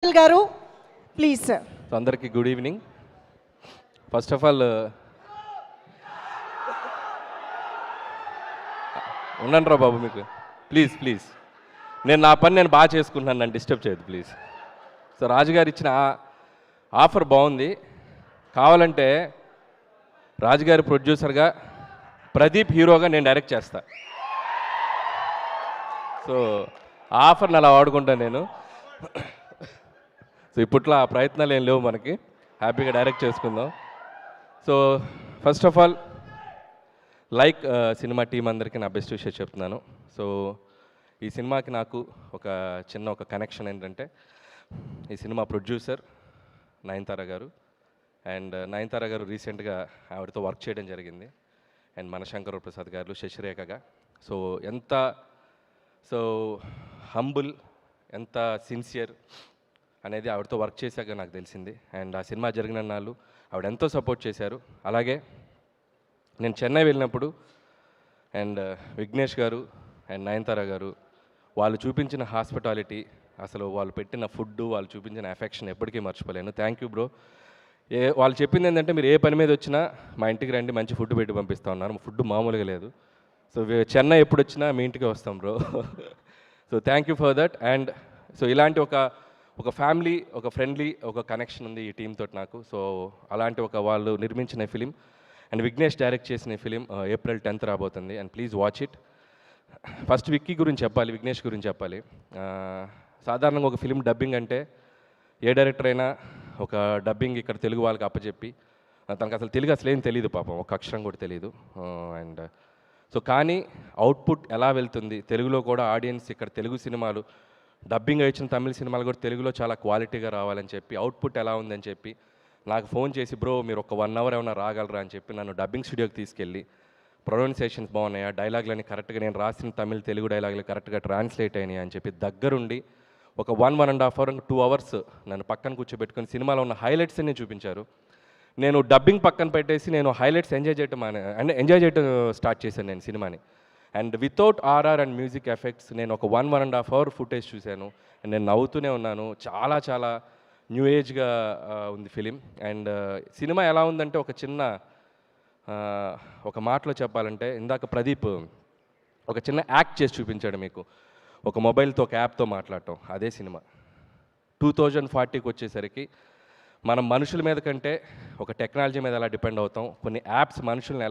గారు please sir. అందరికీ good evening. First of all ఉండండి రా బాబు, మీకు ప్లీజ్ ప్లీజ్ నేను నా పని నేను బాగా చేసుకుంటున్నాను, నన్ను డిస్టర్బ్ చేయదు ప్లీజ్. సో రాజుగారు ఇచ్చిన ఆఫర్ బాగుంది. కావాలంటే రాజుగారి ప్రొడ్యూసర్గా, ప్రదీప్ హీరోగా నేను డైరెక్ట్ చేస్తా. సో ఆ ఆఫర్ని అలా వాడుకుంటాను నేను. సో ఇప్పట్లో ఆ ప్రయత్నాలు ఏం లేవు మనకి, హ్యాపీగా డైరెక్ట్ చేసుకుందాం. So first of all cinema team అందరికీ నా బెస్ట్ విషయం చెప్తున్నాను. సో ఈ సినిమాకి నాకు ఒక కనెక్షన్ ఏంటంటే, ఈ సినిమా ప్రొడ్యూసర్ నయనతార గారు. అండ్ నయనతార గారు రీసెంట్గా ఆవిడతో వర్క్ చేయడం జరిగింది. అండ్ మన శంకర్ ప్రసాద్ గారు, శశిరేఖగా. సో ఎంత హంబుల్, ఎంత సిన్సియర్ అనేది ఆవిడతో వర్క్ చేశాక నాకు తెలిసింది. అండ్ ఆ సినిమా జరిగిన నాళ్ళు ఆవిడ ఎంతో సపోర్ట్ చేశారు. అలాగే నేను చెన్నై వెళ్ళినప్పుడు అండ్ విఘ్నేష్ గారు అండ్ నయనతార గారు వాళ్ళు చూపించిన హాస్పిటాలిటీ, అసలు వాళ్ళు పెట్టిన ఫుడ్, వాళ్ళు చూపించిన ఎఫెక్షన్ ఎప్పటికీ మర్చిపోలేను. Thank you bro. వాళ్ళు చెప్పింది ఏంటంటే, మీరు ఏ పని మీద వచ్చినా మా ఇంటికి రండి, మంచి ఫుడ్ పెట్టి పంపిస్తూ ఉన్నారు. ఫుడ్ మామూలుగా లేదు. సో చెన్నై ఎప్పుడు వచ్చినా మీ ఇంటికి వస్తాం bro. So thank you for that. And so ఇలాంటి ఒక ఫ్యామిలీ, ఒక ఫ్రెండ్లీ, ఒక కనెక్షన్ ఉంది ఈ టీంతో నాకు. సో అలాంటి వాళ్ళు నిర్మించిన ఫిలిం అండ్ విఘ్నేష్ డైరెక్ట్ చేసిన ఫిలిం ఏప్రిల్ 10th రాబోతుంది. And please watch it. First Vicky గురించి చెప్పాలి, విఘ్నేష్ గురించి చెప్పాలి. సాధారణంగా ఒక ఫిలిం డబ్బింగ్ అంటే ఏ డైరెక్టర్ అయినా ఒక డబ్బింగ్ ఇక్కడ తెలుగు వాళ్ళకి అప్పచెప్పి, తనకు అసలు తెలుగు అసలు ఏం తెలియదు పాపం, ఒక అక్షరం కూడా తెలియదు. అండ్ సో కానీ అవుట్పుట్ ఎలా వెళ్తుంది, తెలుగులో కూడా ఆడియన్స్ ఇక్కడ తెలుగు సినిమాలు డబ్బింగ్ ఇచ్చిన తమిళ సినిమాలు కూడా తెలుగులో చాలా క్వాలిటీగా రావాలని చెప్పి, అవుట్పుట్ ఎలా ఉందని చెప్పి నాకు ఫోన్ చేసి, బ్రో మీరు ఒక 1 hour ఏమైనా రాగలరా అని చెప్పి నన్ను డబ్బింగ్ స్టూడియోకి తీసుకెళ్ళి, ప్రొనౌన్సియేషన్స్ బాగున్నాయా, డైలాగులని కరెక్ట్గా, నేను రాసిన తమిళ తెలుగు డైలాగులు కరెక్ట్గా ట్రాన్స్లేట్ అయినాయి అని చెప్పి దగ్గరుండి ఒక 1.5 hour 2 hours నన్ను పక్కన కూర్చోబెట్టుకొని సినిమాలో ఉన్న హైలైట్స్ అన్ని చూపించారు. నేను డబ్బింగ్ పక్కన పెట్టేసి నేను హైలైట్స్ ఎంజాయ్ చేయటం స్టార్ట్ చేశాను నేను సినిమాని. And without RR and music effects నేను ఒక 1.5 hour ఫుటేజ్ చూశాను. అండ్ నేను నవ్వుతూనే ఉన్నాను. చాలా చాలా న్యూ ఏజ్గా ఉంది ఫిలిం. అండ్ సినిమా ఎలా ఉందంటే, ఒక మాటలో చెప్పాలంటే, ఇందాక ప్రదీప్ ఒక చిన్న యాక్ట్ చేసి చూపించాడు మీకు, ఒక మొబైల్తో ఒక యాప్తో మాట్లాడటం. అదే సినిమా 2040కి వచ్చేసరికి మనం మనుషుల మీద కంటే ఒక టెక్నాలజీ మీద ఎలా డిపెండ్ అవుతాం, కొన్ని యాప్స్ మనుషుల్ని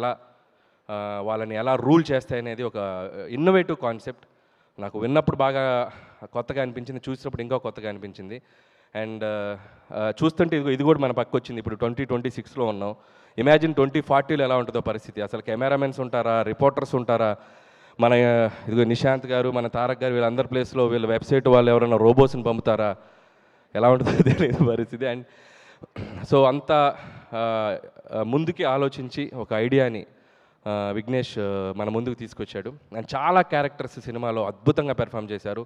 వాళ్ళని ఎలా రూల్ చేస్తాయనేది ఒక ఇన్నోవేటివ్ కాన్సెప్ట్. నాకు విన్నప్పుడు బాగా కొత్తగా అనిపించింది, చూసినప్పుడు ఇంకా కొత్తగా అనిపించింది. అండ్ చూస్తుంటే ఇది కూడా మన పక్క వచ్చింది. ఇప్పుడు 2026లో ఉన్నాం. ఇమాజిన్ 2040లో ఎలా ఉంటుందో పరిస్థితి. అసలు కెమెరామెన్స్ ఉంటారా, రిపోర్టర్స్ ఉంటారా, మన నిశాంత్ గారు, మన తారక్ గారు, వీళ్ళందరి ప్లేస్లో వీళ్ళ వెబ్సైట్ వాళ్ళు ఎవరైనా రోబోస్ని పంపుతారా, ఎలా ఉంటుందో తెలియదు పరిస్థితి. అండ్ సో అంత ముందుకి ఆలోచించి ఒక ఐడియాని విఘ్నేష్ మన ముందుకు తీసుకొచ్చాడు. అండ్ చాలా క్యారెక్టర్స్ సినిమాలో అద్భుతంగా పెర్ఫామ్ చేశారు.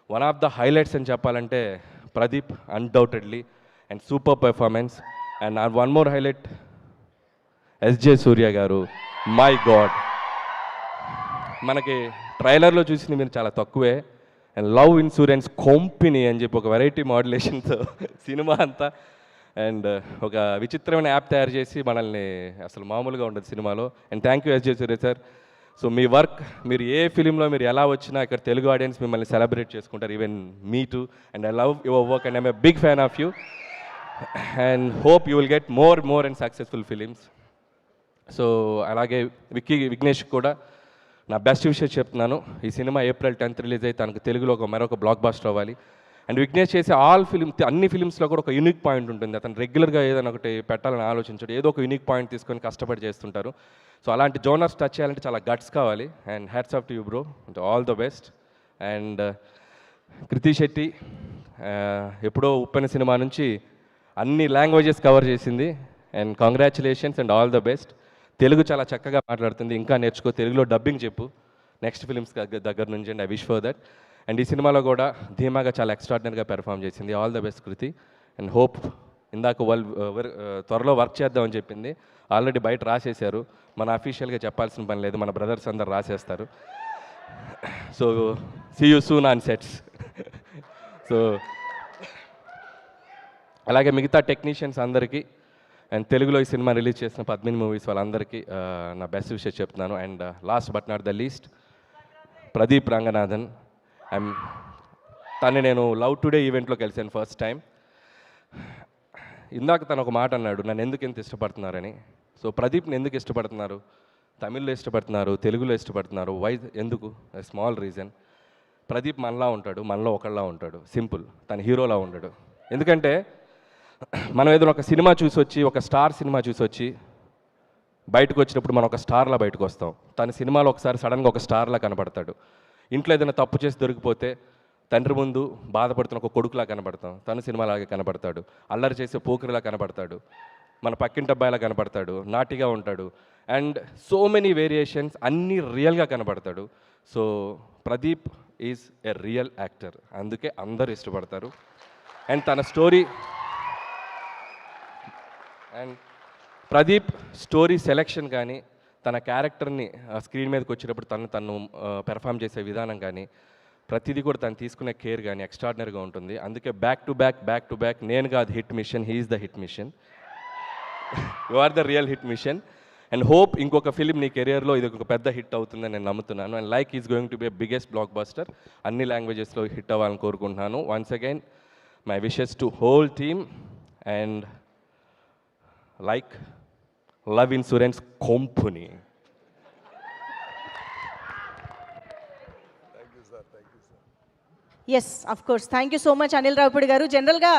వన్ ఆఫ్ ద హైలైట్స్ అని చెప్పాలంటే Pradeep, undoubtedly, and super performance. And one more highlight, SJ Surya garu. My God, మనకి ట్రైలర్లో చూసింది మీరు చాలా తక్కువే. అండ్ లవ్ ఇన్సూరెన్స్ కంపెనీ అని చెప్పి ఒక వెరైటీ మాడ్యులేషన్తో సినిమా అంతా. అండ్ ఒక విచిత్రమైన యాప్ తయారు చేసి మనల్ని, అసలు మామూలుగా ఉండదు సినిమాలో. And thank you SJ Suryah sir. So మీ వర్క్, మీరు ఏ ఫిలింలో మీరు ఎలా వచ్చినా ఇక్కడ తెలుగు ఆడియన్స్ మిమ్మల్ని సెలబ్రేట్ చేసుకుంటారు, even me too. And I love your work and I'm a big fan of you. And hope you will get more and successful films. So అలాగే విఘ్నేష్ కూడా నా బెస్ట్ విషయం చెప్తున్నాను. ఈ సినిమా ఏప్రిల్ 10th రిలీజ్ అయితే తనకు తెలుగులో మరొక బ్లాక్ బాస్టర్ అవ్వాలి. అండ్ విఘ్నేష్ చేసే అన్ని ఫిలిమ్స్లో కూడా ఒక యూనిక్ పాయింట్ ఉంటుంది. అతను రెగ్యులర్గా ఏదైనా ఒకటి పెట్టాలని ఆలోచించాడు, ఏదో ఒక యూనిక్ పాయింట్ తీసుకొని కష్టపడి చేస్తుంటారు. సో అలాంటి జోనర్స్ టచ్ చేయాలంటే చాలా గట్స్ కావాలి. And hats off to you bro, all the best. And Krithi Shetty ఎప్పుడో ఉప్పెన సినిమా నుంచి అన్ని లాంగ్వేజెస్ కవర్ చేసింది. And congratulations and all the best. Telugu చాలా చక్కగా మాట్లాడుతుంది, ఇంకా నేర్చుకో, తెలుగులో డబ్బింగ్ చెప్పు నెక్స్ట్ ఫిలిమ్స్ దగ్గర నుంచి. And I wish for that. And ఈ సినిమాలో కూడా ధీమాగా చాలా ఎక్స్ట్రాడినరీగా పెర్ఫామ్ చేసింది. All the best Kriti. And hope, ఇందాక త్వరలో వర్క్ చేద్దామని చెప్పింది, ఆల్రెడీ బయట రాసేశారు. మన అఫీషియల్గా చెప్పాల్సిన పని లేదు, మన బ్రదర్స్ అందరు రాసేస్తారు. So see you soon on sets. So అలాగే మిగతా టెక్నీషియన్స్ అందరికీ అండ్ తెలుగులో ఈ సినిమా రిలీజ్ చేసిన 18 మూవీస్ వాళ్ళందరికీ నా బెస్ట్ విషయం చెప్తున్నాను. And last but not the least Pradeep Ranganathan. తను నేను లవ్ టుడే ఈవెంట్లో కలిసాను ఫస్ట్ టైం. ఇందాక తను ఒక మాట అన్నాడు, నన్ను ఎందుకు ఇంత ఇష్టపడుతున్నారని. సో ప్రదీప్ని ఎందుకు ఇష్టపడుతున్నారు, తమిళ్లో ఇష్టపడుతున్నారు, తెలుగులో ఇష్టపడుతున్నారు, వై ఎందుకు? Small reason. ప్రదీప్ మనలా ఉంటాడు, మనలో ఒకళ్ళలా ఉంటాడు, సింపుల్. తన హీరోలా ఉండడు. ఎందుకంటే మనం ఏదైనా ఒక సినిమా చూసి వచ్చి, ఒక స్టార్ సినిమా చూసి వచ్చి బయటకు వచ్చినప్పుడు మనం ఒక స్టార్లా బయటకు వస్తాం. తన సినిమాలో ఒకసారి సడన్గా ఒక స్టార్లా కనబడతాడు. ఇంట్లో ఏదైనా తప్పు చేసి దొరికిపోతే తండ్రి ముందు బాధపడుతున్న ఒక కొడుకులా కనబడతాం. తను సినిమాలాగే కనబడతాడు. అల్లరి చేసే పోకిరిలా కనబడతాడు. మన పక్కింటి అబ్బాయిలా కనబడతాడు. నాటిగా ఉంటాడు. అండ్ సో మెనీ వేరియేషన్స్, అన్నీ రియల్గా కనబడతాడు. So Pradeep is a real actor. అందుకే అందరూ ఇష్టపడతారు. అండ్ తన story and Pradeep story selection కానీ, తన క్యారెక్టర్ని స్క్రీన్ మీదకి వచ్చినప్పుడు తను పెర్ఫామ్ చేసే విధానం కానీ, ప్రతిదీ కూడా తను తీసుకునే కేర్ కానీ ఎక్స్ట్రాడినరీగా ఉంటుంది. అందుకే బ్యాక్ టు బ్యాక్ నేను కాదు hit machine, he's the hit machine. You are the real hit machine. And hope ఇంకొక ఫిలిం నీ కెరియర్లో ఇది ఒక పెద్ద హిట్ అవుతుందని నేను నమ్ముతున్నాను. And like is going to be biggest blockbuster. అన్ని లాంగ్వేజెస్లో హిట్ అవ్వాలని కోరుకుంటున్నాను. Once again my wishes to whole team. And like love insurance company. Yes, of course. Thank you so much Anil Ravipudi garu. జనరల్గా